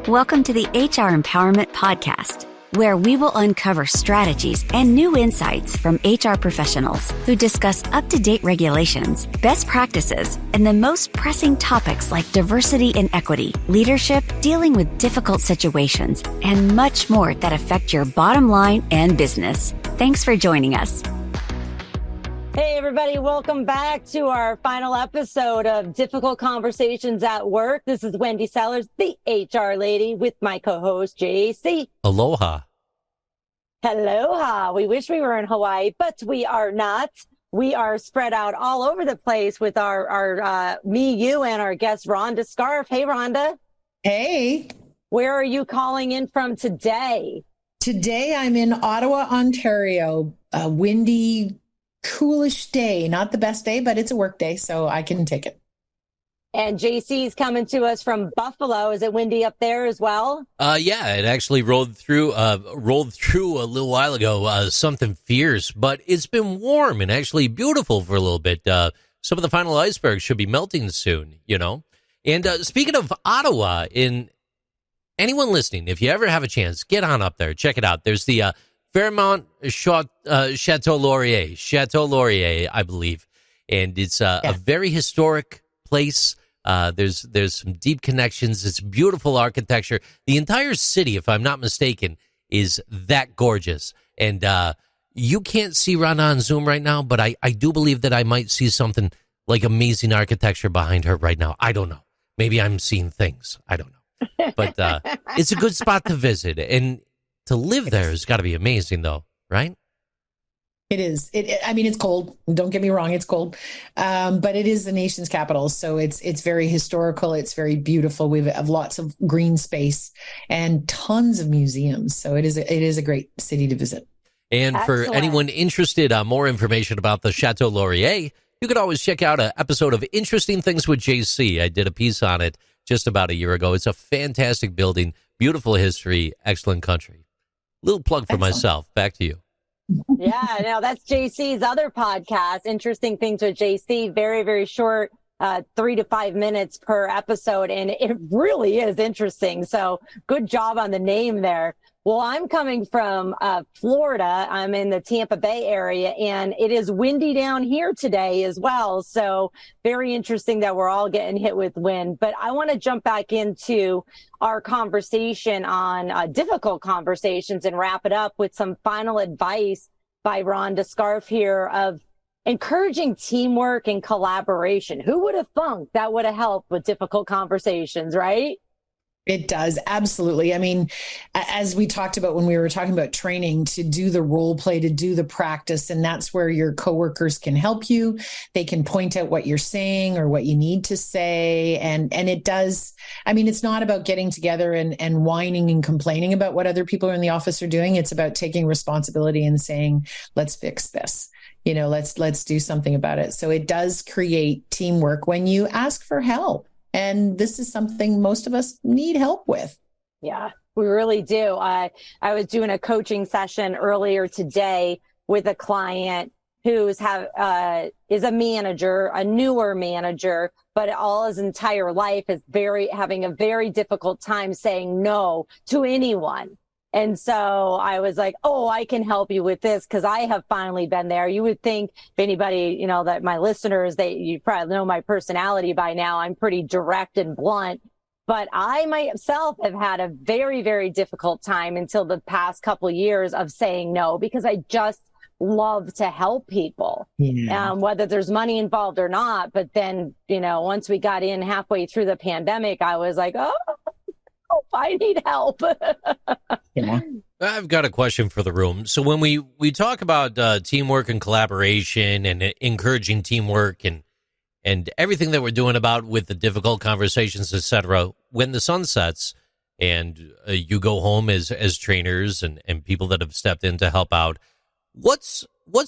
Welcome to the HR Empowerment Podcast, where we will uncover strategies and new insights from HR professionals who discuss up-to-date regulations, best practices, and the most pressing topics like diversity and equity, leadership, dealing with difficult situations, and much more that affect your bottom line and business. Thanks for joining us. Hey, everybody. Welcome back to our final episode of Difficult Conversations at Work. This is Wendy Sellers, the HR lady, with my co-host, JC. Aloha. Aloha. We wish we were in Hawaii, but we are not. We are spread out all over the place with our me, you, and our guest, Rhonda Scarf. Hey, Rhonda. Hey. Where are you calling in from today? Today, I'm in Ottawa, Ontario. A windy, coolish day. Not the best day, but it's a work day, so I can take it. And JC's coming to us from Buffalo. Is it windy up there as well? Yeah, it actually rolled through a little while ago, something fierce, but it's been warm and actually beautiful for a little bit. Some of the final icebergs should be melting soon, you know. And speaking of Ottawa, anyone listening, if you ever have a chance, get on up there, check it out. There's the Fairmont Chateau Laurier, I believe. And it's a very historic place. There's some deep connections. It's beautiful architecture. The entire city, if I'm not mistaken, is that gorgeous. And you can't see Rhonda on Zoom right now, but I do believe that I might see something like amazing architecture behind her right now. I don't know. Maybe I'm seeing things. I don't know. But it's a good spot to visit. And to live there has got to be amazing, though, right? It is. I mean, it's cold. Don't get me wrong, it's cold, but it is the nation's capital, so it's very historical. It's very beautiful. We have lots of green space and tons of museums, so it is a great city to visit. And Excellent. For anyone interested on more information about the Chateau Laurier, you could always check out an episode of Interesting Things with JC. I did a piece on it just about a year ago. It's a fantastic building, beautiful history, excellent country. Little plug for myself. Back to you. Yeah, no, that's JC's other podcast, Interesting Things with JC. Very, very short, 3 to 5 minutes per episode. And it really is interesting. So good job on the name there. Well, I'm coming from Florida. I'm in the Tampa Bay area, and it is windy down here today as well. So very interesting that we're all getting hit with wind. But I want to jump back into our conversation on difficult conversations and wrap it up with some final advice by Rhonda Scarf here of encouraging teamwork and collaboration. Who would have thunk that would have helped with difficult conversations, right? It does. Absolutely. I mean, as we talked about when we were talking about training, to do the role play, to do the practice, and that's where your coworkers can help you. They can point out what you're saying or what you need to say. And it does. I mean, it's not about getting together and whining and complaining about what other people in the office are doing. It's about taking responsibility and saying, let's fix this. You know, let's do something about it. So it does create teamwork when you ask for help. And this is something most of us need help with. Yeah, we really do. I was doing a coaching session earlier today with a client who's is a manager, a newer manager, but all his entire life is having a very difficult time saying no to anyone. And so I was like, oh, I can help you with this because I have finally been there. You would think if anybody, you know, that my listeners, you probably know my personality by now. I'm pretty direct and blunt, but I myself have had a very, very difficult time until the past couple of years of saying no, because I just love to help people, whether there's money involved or not. But then, you know, once we got in halfway through the pandemic, I was like, oh, I need help. Yeah. I've got a question for the room. So when we talk about teamwork and collaboration and encouraging teamwork and everything that we're doing about with the difficult conversations, etc., when the sun sets and you go home as trainers and people that have stepped in to help out, what's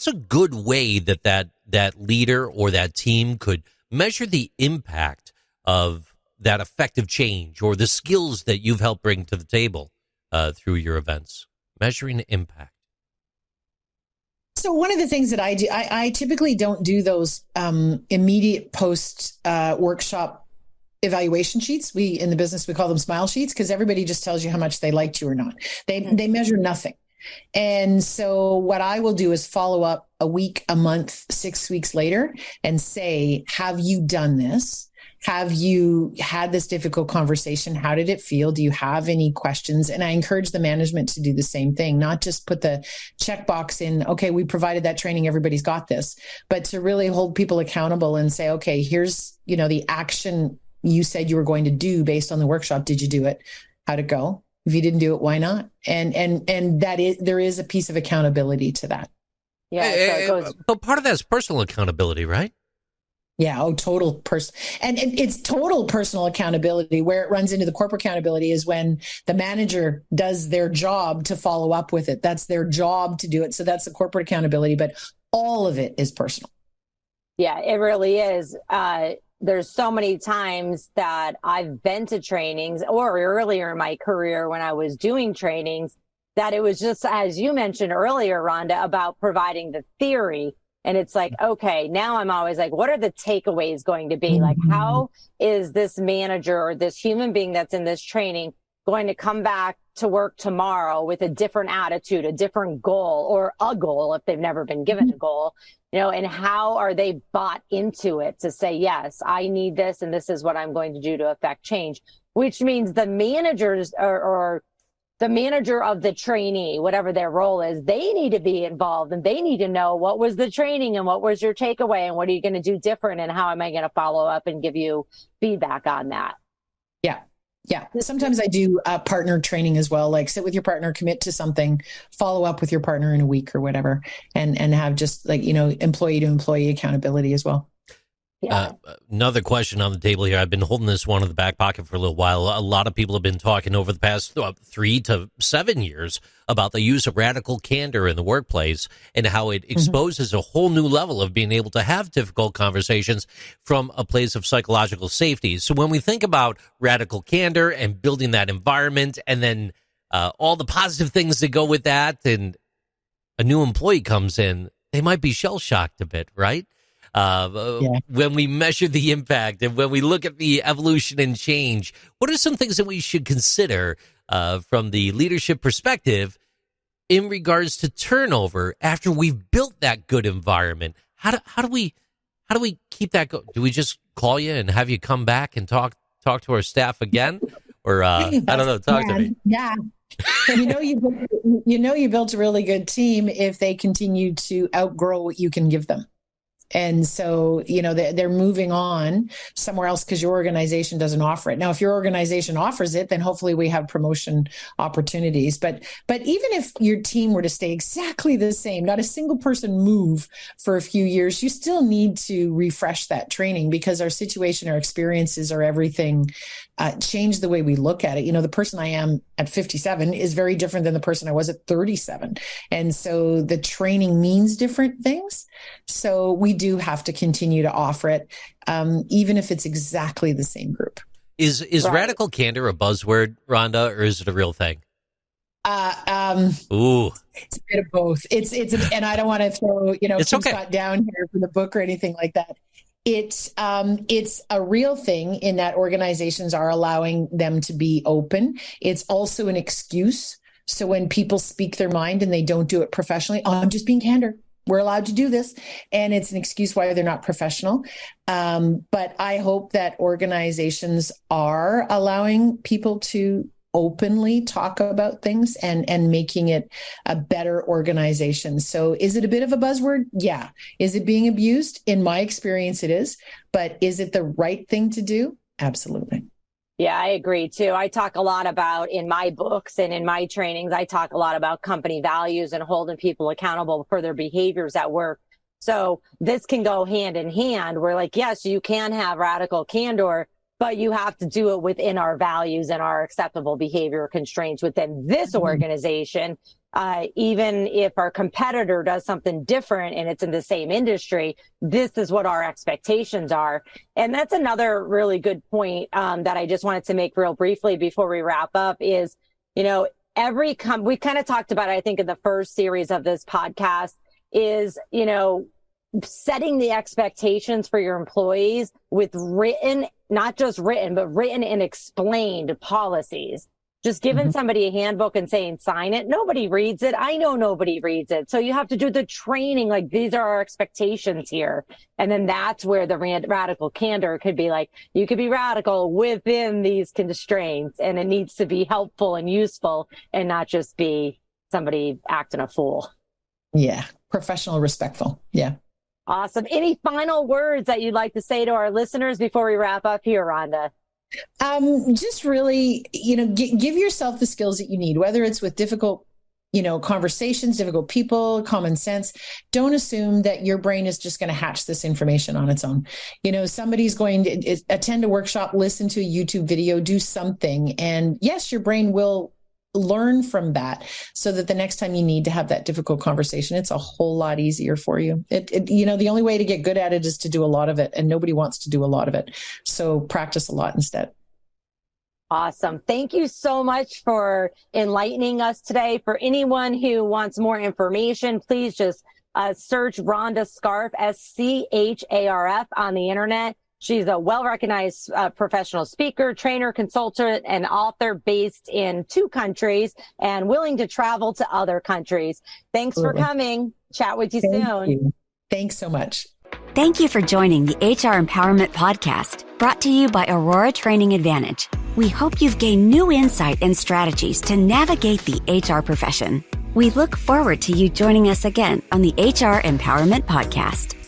a good way that leader or that team could measure the impact of that effective change or the skills that you've helped bring to the table through your events? Measuring impact. So one of the things that I do, I typically don't do those immediate post workshop evaluation sheets. We, in the business, we call them smile sheets, because everybody just tells you how much they liked you or not. They measure nothing. And so what I will do is follow up a week, a month, 6 weeks later and say, have you done this? Have you had this difficult conversation? How did it feel? Do you have any questions? And I encourage the management to do the same thing, not just put the checkbox in, okay, we provided that training, everybody's got this, but to really hold people accountable and say, okay, here's, the action you said you were going to do based on the workshop. Did you do it? How'd it go? If you didn't do it, why not? And there is a piece of accountability to that. Yeah. So it goes. But part of that is personal accountability, right? Yeah. Oh, total and it's total personal accountability. Where it runs into the corporate accountability is when the manager does their job to follow up with it. That's their job to do it. So that's the corporate accountability, but all of it is personal. Yeah, it really is. There's so many times that I've been to trainings, or earlier in my career when I was doing trainings, that it was just, as you mentioned earlier, Rhonda, about providing the theory. And it's like, okay, now I'm always like, what are the takeaways going to be? Like, how is this manager or this human being that's in this training going to come back to work tomorrow with a different attitude, a different goal, or a goal if they've never been given a goal, and how are they bought into it to say, yes, I need this and this is what I'm going to do to affect change, which means the managers or the manager of the trainee, whatever their role is, they need to be involved and they need to know what was the training and what was your takeaway and what are you going to do different and how am I going to follow up and give you feedback on that. Yeah. Yeah. Sometimes I do partner training as well, like sit with your partner, commit to something, follow up with your partner in a week or whatever, and have just like, employee to employee accountability as well. Yeah. Another question on the table here. I've been holding this one in the back pocket for a little while. A lot of people have been talking over the past 3 to 7 years about the use of radical candor in the workplace and how it exposes a whole new level of being able to have difficult conversations from a place of psychological safety. So when we think about radical candor and building that environment and then all the positive things that go with that, and a new employee comes in, they might be shell-shocked a bit, right? When we measure the impact and when we look at the evolution and change, what are some things that we should consider from the leadership perspective in regards to turnover after we've built that good environment? How do we keep that going? Do we just call you and have you come back and talk to our staff again? Or I don't know, talk to me. Yeah. You built a really good team if they continue to outgrow what you can give them. And so, they're moving on somewhere else because your organization doesn't offer it. Now, if your organization offers it, then hopefully we have promotion opportunities. But even if your team were to stay exactly the same, not a single person move for a few years, you still need to refresh that training because our situation, our experiences, our everything change the way we look at it. The person I am at 57 is very different than the person I was at 37. And so the training means different things. So we do have to continue to offer it, even if it's exactly the same group. Is right. Radical candor a buzzword, Rhonda, or is it a real thing? Ooh, it's a bit of both. And I don't want to throw Kim Scott down here for the book or anything like that. It's a real thing in that organizations are allowing them to be open. It's also an excuse. So when people speak their mind and they don't do it professionally, I'm just being candor. We're allowed to do this. And it's an excuse why they're not professional. But I hope that organizations are allowing people to openly talk about things and making it a better organization. So is it a bit of a buzzword? Yeah. Is it being abused? In my experience, it is. But is it the right thing to do? Absolutely. Yeah, I agree too. I talk a lot about in my books and in my trainings, I talk a lot about company values and holding people accountable for their behaviors at work. So this can go hand in hand. We're like, yes, you can have radical candor, but you have to do it within our values and our acceptable behavior constraints within this organization. Even if our competitor does something different and it's in the same industry, this is what our expectations are. And that's another really good point that I just wanted to make real briefly before we wrap up is, we kind of talked about it, I think, in the first series of this podcast is, setting the expectations for your employees with written not just written, but written and explained policies. Just giving somebody a handbook and saying, sign it. Nobody reads it. I know nobody reads it. So you have to do the training. Like, these are our expectations here. And then that's where the radical candor could be like, you could be radical within these constraints, and it needs to be helpful and useful and not just be somebody acting a fool. Yeah. Professional, respectful. Yeah. Awesome. Any final words that you'd like to say to our listeners before we wrap up here, Rhonda? Just really, give yourself the skills that you need, whether it's with difficult, conversations, difficult people, common sense. Don't assume that your brain is just going to hatch this information on its own. Somebody's going to attend a workshop, listen to a YouTube video, do something. And yes, your brain will learn from that so that the next time you need to have that difficult conversation, it's a whole lot easier for you. The only way to get good at it is to do a lot of it, and nobody wants to do a lot of it. So practice a lot instead. Awesome. Thank you so much for enlightening us today. For anyone who wants more information, please just search Rhonda Scharf, SCHARF, on the internet. She's a well-recognized professional speaker, trainer, consultant, and author based in 2 countries and willing to travel to other countries. Thanks for coming. Chat with you soon. Thanks so much. Thank you for joining the HR Empowerment Podcast, brought to you by Aurora Training Advantage. We hope you've gained new insight and strategies to navigate the HR profession. We look forward to you joining us again on the HR Empowerment Podcast.